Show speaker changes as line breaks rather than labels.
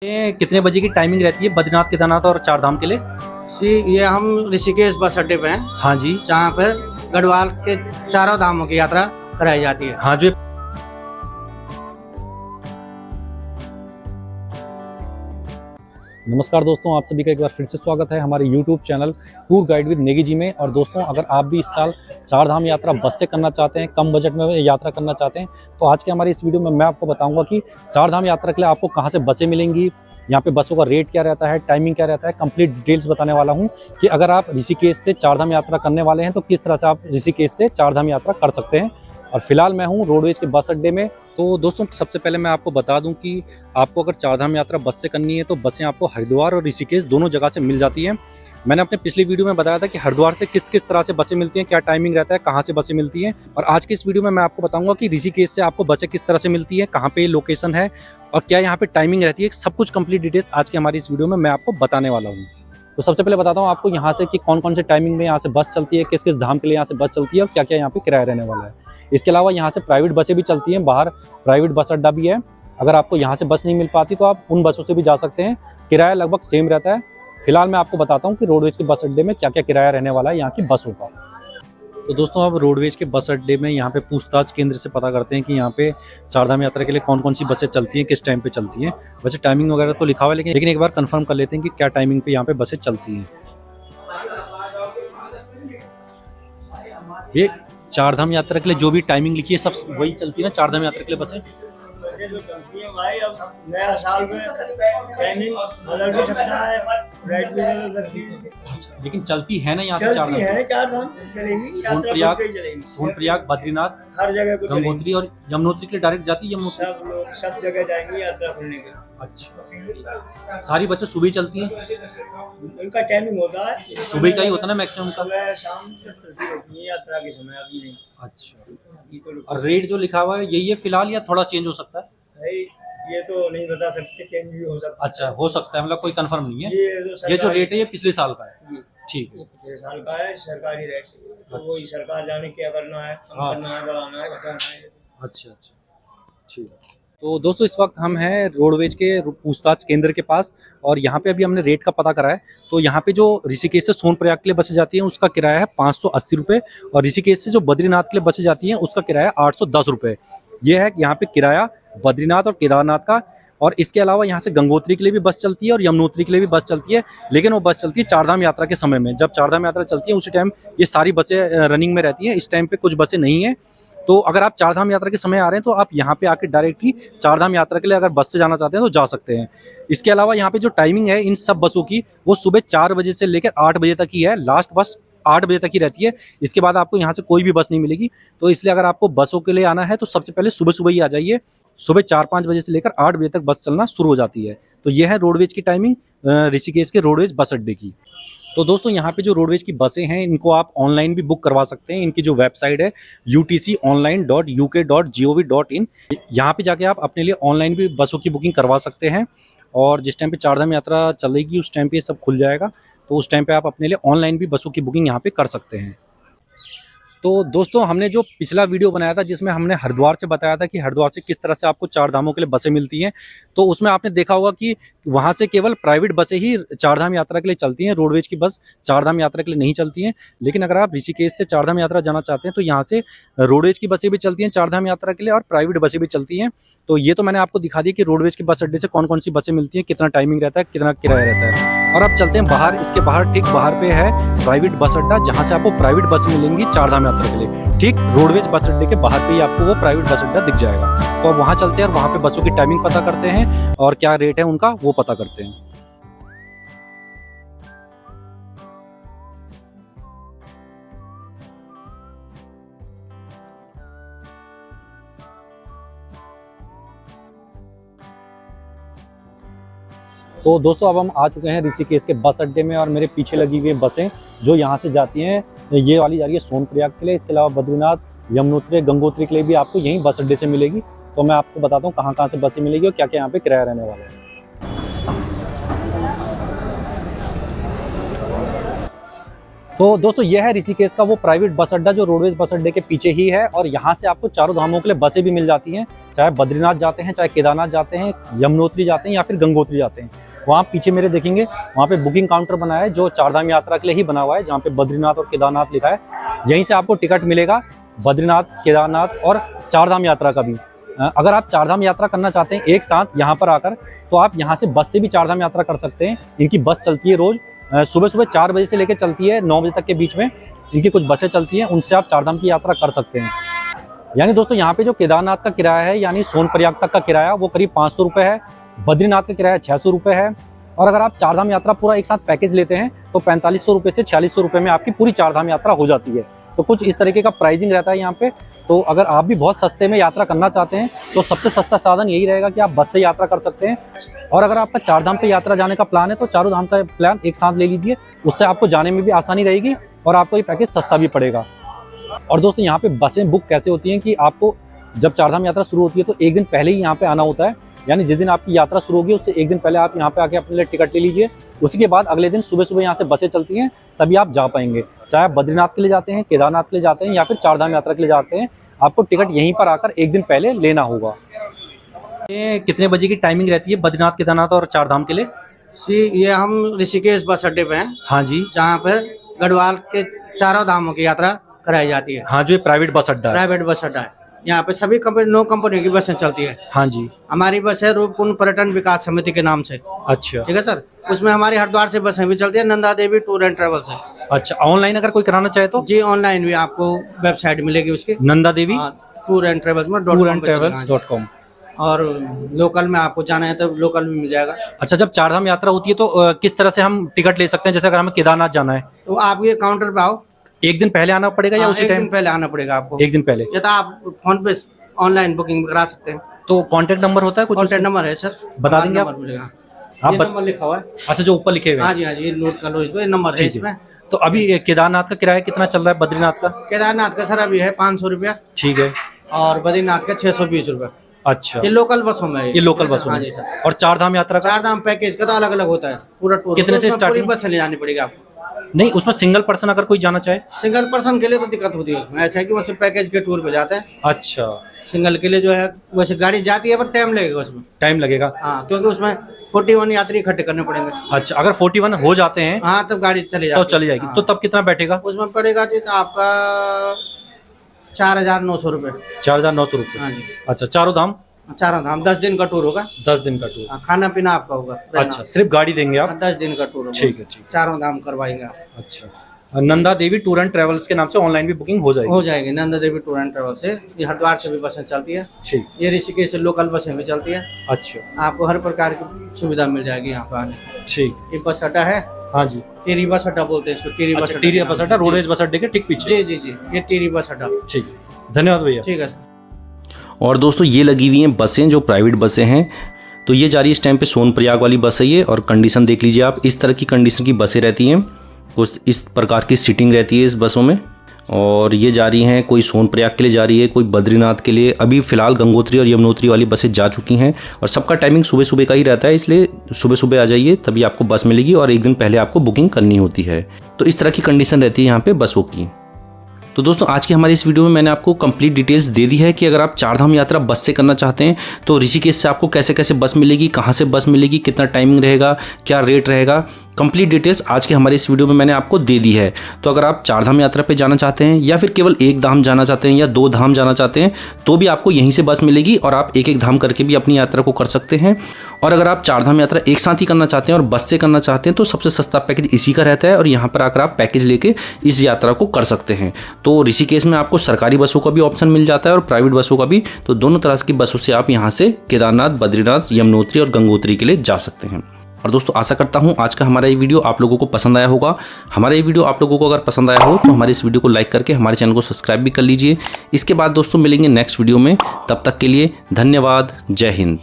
ये कितने बजे की टाइमिंग रहती है बद्रीनाथ, केदारनाथ और चार धाम के लिए?
ये हम ऋषिकेश बस अड्डे पे हैं,
हाँ जी।
जहाँ पर गढ़वाल के चारों धामों की यात्रा कराई जाती है।
हाँ जो नमस्कार दोस्तों, आप सभी का एक बार फिर से स्वागत है हमारे YouTube channel tour guide with Negi ji में। और दोस्तों, अगर आप भी इस साल चार धाम यात्रा बस से करना चाहते हैं, कम बजट में यात्रा करना चाहते हैं, तो आज के हमारे इस वीडियो में मैं आपको बताऊंगा कि चार धाम यात्रा के लिए आपको कहां से बसें मिलेंगी, यहाँ पे बसों का रेट क्या रहता है, टाइमिंग क्या रहता है, कंप्लीट डिटेल्स बताने वाला हूँ कि अगर आप ऋषिकेश से चार धाम यात्रा करने वाले हैं तो किस तरह से आप ऋषिकेश से चार धाम यात्रा कर सकते हैं। और फिलहाल मैं हूँ रोडवेज के बस अड्डे में। तो दोस्तों, सबसे पहले मैं आपको बता दूं कि आपको अगर चार धाम यात्रा बस से करनी है तो बसें आपको हरिद्वार और ऋषिकेश दोनों जगह से मिल जाती हैं। मैंने अपने पिछली वीडियो में बताया था कि हरिद्वार से किस किस तरह से बसें मिलती हैं, क्या टाइमिंग रहता है, कहाँ से बसें मिलती हैं। और आज की इस वीडियो में मैं आपको बताऊंगा कि ऋषिकेश से आपको बसें किस तरह से मिलती हैं, कहाँ पे लोकेशन है और क्या यहाँ पे टाइमिंग रहती है। सब कुछ कंप्लीट डिटेल्स आज की हमारी इस वीडियो में मैं आपको बताने वाला हूँ। तो सबसे पहले बताता हूँ आपको यहाँ से कि कौन कौन से टाइमिंग में यहाँ से बस चलती है, किस किस धाम के लिए यहाँ से बस चलती है और क्या क्या यहाँ पे किराया रहने वाला है। इसके अलावा यहाँ से प्राइवेट बसें भी चलती हैं, बाहर प्राइवेट बस अड्डा भी है। अगर आपको यहाँ से बस नहीं मिल पाती तो आप उन बसों से भी जा सकते हैं, किराया लगभग सेम रहता है। फिलहाल मैं आपको बताता हूँ कि रोडवेज के बस अड्डे में क्या क्या किराया रहने वाला है यहाँ की बसों का। तो दोस्तों, अब रोडवेज के बस अड्डे में यहाँ पे पूछताछ केंद्र से पता करते हैं कि यहाँ पे चारधाम यात्रा के लिए कौन कौन सी बसें चलती हैं, किस टाइम पे चलती हैं। वैसे टाइमिंग वगैरह तो लिखा हुआ है, लेकिन एक बार कंफर्म कर लेते हैं कि क्या टाइमिंग पे यहाँ पे बसें चलती हैं। ये चारधाम यात्रा के लिए जो भी टाइमिंग लिखी है सब वही चलती है ना, चारधाम यात्रा के लिए बसें?
जो चलती है भाई, अब नया साल में टाइमिंग बदल भी सकता है, राइट भी बदल सकती है,
लेकिन चलती है ना यहाँ से
चलती
चारधाम?
है चार धाम चलेगी,
सोनप्रयाग,
चलेगी,
सोनप्रयाग, बद्रीनाथ,
हर जगह को चलेगी।
गंगोत्री और यमुनोत्री के लिए डायरेक्ट जाती है यमुनोत्री?
सब लोग सब जगह जाएंगे यात्रा करने के।
अच्छा, सारी बसें सुबह ही चलती हैं?
उनका टाइमिंग होता है
सुबह का ही होता है ना मैक्सिमम का?
सुबह शाम तक चलती रहती है यात्रा के समय, अभी नहीं।
अच्छा,
अभी तो
और रेट जो लिखा हुआ है यही है फिलहाल या थोड़ा चेंज हो सकता है?
भाई ये तो नहीं बता सकते, चेंज भी हो सकता है।
अच्छा, हो सकता है, मतलब कोई कंफर्म नहीं है।
ये
ये जो रेट है ये पिछले साल का है? ठीक है,
पिछले साल का है, सरकारी रेट, तो वही सरकार जाने क्या करना है, कम
हाँ।
करना है, बढ़ाना है, घटाना है।
अच्छा अच्छा, ठीक है। तो दोस्तों, इस वक्त हम हैं रोडवेज के पूछताछ केंद्र के पास और यहाँ पे अभी हमने रेट का पता करा है। तो यहाँ पे जो ऋषिकेश से सोनप्रयाग के लिए बसें जाती हैं उसका किराया है 580 रुपये और ऋषिकेश से जो बद्रीनाथ के लिए बसें जाती हैं उसका किराया 810 रुपये। ये है यहाँ पे किराया बद्रीनाथ और केदारनाथ का। और इसके अलावा यहाँ से गंगोत्री के लिए भी बस चलती है और यमुनोत्री के लिए भी बस चलती है, लेकिन वो बस चलती है चारधाम यात्रा के समय में। जब चारधाम यात्रा चलती है उसी टाइम ये सारी बसें रनिंग में रहती हैं। इस टाइम पे कुछ बसें नहीं हैं। तो अगर आप चारधाम यात्रा के समय आ रहे हैं तो आप यहाँ पे आके डायरेक्ट ही चारधाम यात्रा के लिए अगर बस से जाना चाहते हैं तो जा सकते हैं। इसके अलावा यहाँ पे जो टाइमिंग है इन सब बसों की वो सुबह 4 बजे से लेकर 8 बजे तक ही है। लास्ट बस 8 बजे तक ही रहती है, इसके बाद आपको यहाँ से कोई भी बस नहीं मिलेगी। तो इसलिए अगर आपको बसों के लिए आना है तो सबसे पहले सुबह सुबह ही आ जाइए। सुबह 4-5 बजे से लेकर 8 बजे तक बस चलना शुरू हो जाती है। तो यह है रोडवेज की टाइमिंग ऋषिकेश के रोडवेज बस अड्डे की। तो दोस्तों, यहाँ पे जो रोडवेज की बसें हैं इनको आप ऑनलाइन भी बुक करवा सकते हैं। इनकी जो वेबसाइट है utconline.uk.gov.in, यहाँ पे जाके आप अपने लिए ऑनलाइन भी बसों की बुकिंग करवा सकते हैं। और जिस टाइम पे चारधाम यात्रा चलेगी उस टाइम पे ये सब खुल जाएगा, तो उस टाइम पे आप अपने लिए ऑनलाइन भी बसों की बुकिंग यहाँ पे कर सकते हैं। तो दोस्तों, हमने जो पिछला वीडियो बनाया था जिसमें हमने हरिद्वार से बताया था कि हरिद्वार से किस तरह से आपको चार धामों के लिए बसें मिलती हैं, तो उसमें आपने देखा होगा कि वहाँ से केवल प्राइवेट बसें ही चारधाम यात्रा के लिए चलती हैं। रोडवेज की बस चारधाम यात्रा के लिए नहीं चलती हैं। लेकिन अगर आप ऋषिकेश से चारधाम यात्रा जाना चाहते हैं तो यहाँ से रोडवेज की बसें भी चलती हैं चारधाम यात्रा के लिए और प्राइवेट बसें भी चलती हैं। तो ये तो मैंने आपको दिखा दी कि रोडवेज के बस अड्डे से कौन कौन सी बसें मिलती हैं, कितना टाइमिंग रहता है, कितना किराया रहता है। और अब चलते हैं बाहर। इसके बाहर, ठीक बाहर पे है प्राइवेट बस अड्डा, जहाँ से आपको प्राइवेट बस मिलेंगी चारधाम यात्रा के लिए। ठीक रोडवेज बस अड्डे के बाहर पे ही आपको वो प्राइवेट बस अड्डा दिख जाएगा। तो अब वहाँ चलते हैं और वहाँ पे बसों की टाइमिंग पता करते हैं और क्या रेट है उनका वो पता करते हैं। तो दोस्तों, अब हम आ चुके हैं ऋषिकेश के बस अड्डे में और मेरे पीछे लगी हुई बसें जो यहाँ से जाती हैं, ये वाली जा रही है सोनप्रयाग के लिए। इसके अलावा बद्रीनाथ, यमुनोत्री, गंगोत्री के लिए भी आपको यहीं बस अड्डे से मिलेगी। तो मैं आपको बताता हूँ कहाँ कहाँ से बसें मिलेगी और क्या क्या यहाँ पे किराया रहने वाला है। तो दोस्तों यह है ऋषिकेश का वो प्राइवेट बस अड्डा जो रोडवेज बस अड्डे के पीछे ही है, और यहाँ से आपको चारों धामों के लिए बसें भी मिल जाती हैं, चाहे बद्रीनाथ जाते हैं, चाहे केदारनाथ जाते हैं, यमुनोत्री जाते हैं या फिर गंगोत्री जाते हैं। वहाँ पीछे मेरे देखेंगे वहाँ पे बुकिंग काउंटर बना है जो चारधाम यात्रा के लिए ही बना हुआ है, जहाँ पे बद्रीनाथ और केदारनाथ लिखा है। यहीं से आपको टिकट मिलेगा बद्रीनाथ, केदारनाथ और चारधाम यात्रा का भी। अगर आप चारधाम यात्रा करना चाहते हैं एक साथ यहाँ पर आकर, तो आप यहाँ से बस से भी चारधाम यात्रा कर सकते हैं। इनकी बस चलती है रोज सुबह सुबह 4 बजे से लेकर चलती है 9 बजे तक के बीच में। इनकी कुछ बसें चलती हैं, उनसे आप चारधाम की यात्रा कर सकते हैं। यानी दोस्तों यहाँ पे जो केदारनाथ का किराया है यानी सोनप्रयाग तक का किराया वो करीब 500 रुपये है, बद्रीनाथ का किराया 600 रुपये है, और अगर आप चारधाम यात्रा पूरा एक साथ पैकेज लेते हैं तो 4500 रुपये से 4600 रुपये में आपकी पूरी चारधाम यात्रा हो जाती है। तो कुछ इस तरीके का प्राइसिंग रहता है यहाँ पे। तो अगर आप भी बहुत सस्ते में यात्रा करना चाहते हैं तो सबसे सस्ता साधन यही रहेगा कि आप बस से यात्रा कर सकते हैं। और अगर आपका चारधाम पे यात्रा जाने का प्लान है तो चारों धाम का प्लान एक साथ ले लीजिए, उससे आपको जाने में भी आसानी रहेगी और आपको ये पैकेज सस्ता भी पड़ेगा। और दोस्तों यहाँ पे बसें बुक कैसे होती हैं कि आपको जब चारधाम यात्रा शुरू होती है तो एक दिन पहले ही यहाँ पे आना होता है, यानी जिस दिन आपकी यात्रा शुरू होगी उससे एक दिन पहले आप यहाँ पे आके अपने लिए टिकट ले लीजिए। उसी के बाद अगले दिन सुबह सुबह यहाँ से बसें चलती हैं, तभी आप जा पाएंगे। चाहे आप बद्रीनाथ के लिए जाते हैं, केदारनाथ के लिए जाते हैं या फिर चारधाम यात्रा के लिए जाते हैं, आपको टिकट यहीं पर आकर एक दिन पहले लेना होगा। ये कितने बजे की टाइमिंग रहती है बद्रीनाथ, केदारनाथ और चारधाम के लिए?
ये हम ऋषिकेश बस अड्डे पे हैं,
हाँ जी,
जहाँ पर गढ़वाल के चारों धामों की यात्रा कराई जाती है।
हाँ, जो प्राइवेट बस अड्डा है।
प्राइवेट बस अड्डा है, यहाँ पे सभी कंपनी 9 कंपनियों की बसें चलती है।
हाँ जी,
हमारी बस है रूपकुंड पर्यटन विकास समिति के नाम से।
अच्छा
ठीक है सर, उसमें हमारी हरिद्वार से बसें भी चलती है, Nanda Devi tour and travels है।
अच्छा, ऑनलाइन अगर कोई कराना चाहे तो?
जी, ऑनलाइन भी आपको वेबसाइट मिलेगी उसकी,
Nanda Devi
tour and travels में
tourandtravels.com।
और लोकल में आपको जाना है तो लोकल भी मिल जाएगा।
अच्छा, जब चारधाम यात्रा होती है तो किस तरह से हम टिकट ले सकते हैं? जैसे अगर हमें केदारनाथ जाना है
तो आप ये काउंटर पे आओ,
एक दिन पहले आना पड़ेगा या उसी
एक
टाइम?
दिन पहले आना पड़ेगा आपको,
एक दिन पहले।
या तो आप फोन पे ऑनलाइन बुकिंग करा सकते हैं।
तो कांटेक्ट नंबर होता है कुछ?
कॉन्टेक्ट नंबर है सर,
बता देंगे आप?
नंबर मिलेगा,
आप
ये नंबर लिखा हुआ है।
अच्छा, जो ऊपर लिखे हुए
हाँ
हैं।
जी, हाँ जी, ये नोट कर लो, इसको, ये नंबर है इसमें।
तो अभी केदारनाथ का किराया कितना चल रहा है, बद्रीनाथ का?
केदारनाथ का सर अभी है 500 रुपया,
ठीक है,
और बद्रीनाथ का 620 रुपया।
अच्छा,
ये लोकल बसों में है,
ये लोकल बसों
हाँ
में।
जी सर।
और चारधाम यात्रा का?
चारधाम पैकेज का तो अलग अलग होता है, पूरा टूर
कितने से
स्टार्टिंग?
starting?
बस से ले जानी पड़ेगी आपको।
नहीं, उसमें सिंगल पर्सन अगर कोई जाना चाहे?
सिंगल पर्सन के लिए तो दिक्कत होती है उसमें, ऐसा है कि वैसे पैकेज के टूर पे जाते हैं।
अच्छा,
सिंगल के लिए जो है वैसे गाड़ी जाती है पर टाइम लगेगा उसमें।
टाइम लगेगा?
हाँ, क्योंकि उसमें 41 यात्री इकट्ठे करने पड़ेंगे।
अच्छा, अगर 41 हो जाते हैं
हाँ, तब गाड़ी चली
तो
जाती
चली जाएगी।
हाँ।
तो तब कितना बैठेगा?
उसमें पड़ेगा जी तो आपका 4900 रुपये।
4900 रुपये।
हाँ जी,
अच्छा, चारों धाम?
चारों धाम 10 दिन का टूर होगा।
10 दिन का टूर?
हाँ, खाना पीना आपका होगा।
अच्छा, सिर्फ गाड़ी देंगे आप?
10 दिन का टूर होगा।
ठीक है, ठीक।
चारों धाम करवाएंगे आप।
अच्छा, Nanda Devi tour and travels के नाम से ऑनलाइन भी बुकिंग हो जाएगी?
हो जाएगी, Nanda Devi tour and travel से। ये हरिद्वार से भी बसें चलती है,
ठीक।
ये ऋषिकेश से लोकल बसें भी चलती है।
अच्छा,
आपको हर प्रकार की सुविधा मिल जाएगी यहाँ पर आने।
ठीक।
ये बस अड्डा है,
हाँ जी,
टिहरी बस अड्डा बोलते हैं इसको, टिहरी बस
अच्छा, टिहरी बस अड्डा, रोडवेज बस अड्डे के ठीक पीछे?
जी जी जी, ये टिहरी बस अड्डा।
ठीक, धन्यवाद भैया।
ठीक है सर।
और दोस्तों ये लगी हुई हैं बसें जो प्राइवेट बसें हैं। तो ये जा रही है इस टाइम पे सोनप्रयाग वाली बस है ये, और कंडीशन देख लीजिए आप, इस तरह की कंडीशन की बसें रहती हैं, कुछ इस प्रकार की सीटिंग रहती है इस बसों में। और ये जा रही हैं, कोई सोनप्रयाग के लिए जा रही है, कोई बद्रीनाथ के लिए। अभी फ़िलहाल गंगोत्री और यमुनोत्री वाली बसें जा चुकी हैं, और सबका टाइमिंग सुबह सुबह का ही रहता है, इसलिए सुबह सुबह आ जाइए तभी आपको बस मिलेगी, और एक दिन पहले आपको बुकिंग करनी होती है। तो इस तरह की कंडीशन रहती है यहाँ पर बसों की। तो दोस्तों आज की हमारी इस वीडियो में मैंने आपको कंप्लीट डिटेल्स दे दी है कि अगर आप चारधाम यात्रा बस से करना चाहते हैं तो ऋषिकेश से आपको कैसे कैसे बस मिलेगी, कहाँ से बस मिलेगी, कितना टाइमिंग रहेगा, क्या रेट रहेगा, कंप्लीट डिटेल्स आज के हमारे इस वीडियो में मैंने आपको दे दी है। तो अगर आप चारधाम यात्रा पे जाना चाहते हैं या फिर केवल एक धाम जाना चाहते हैं या 2 धाम जाना चाहते हैं तो भी आपको यहीं से बस मिलेगी, और आप एक एक धाम करके भी अपनी यात्रा को कर सकते हैं। और अगर आप चारधाम यात्रा एक साथ ही करना चाहते हैं और बस से करना चाहते हैं तो सबसे सस्ता पैकेज इसी का रहता है, और यहाँ पर आकर आप पैकेज लेके इस यात्रा को कर सकते हैं। तो ऋषिकेश में आपको सरकारी बसों का भी ऑप्शन मिल जाता है और प्राइवेट बसों का भी। तो दोनों तरह की बसों से आप यहाँ से केदारनाथ, बद्रीनाथ, यमुनोत्री और गंगोत्री के लिए जा सकते हैं। और दोस्तों आशा करता हूँ आज का हमारा ये वीडियो आप लोगों को पसंद आया होगा। हमारा ये वीडियो आप लोगों को अगर पसंद आया हो तो हमारे इस वीडियो को लाइक करके हमारे चैनल को सब्सक्राइब भी कर लीजिए। इसके बाद दोस्तों मिलेंगे नेक्स्ट वीडियो में, तब तक के लिए धन्यवाद। जय हिंद।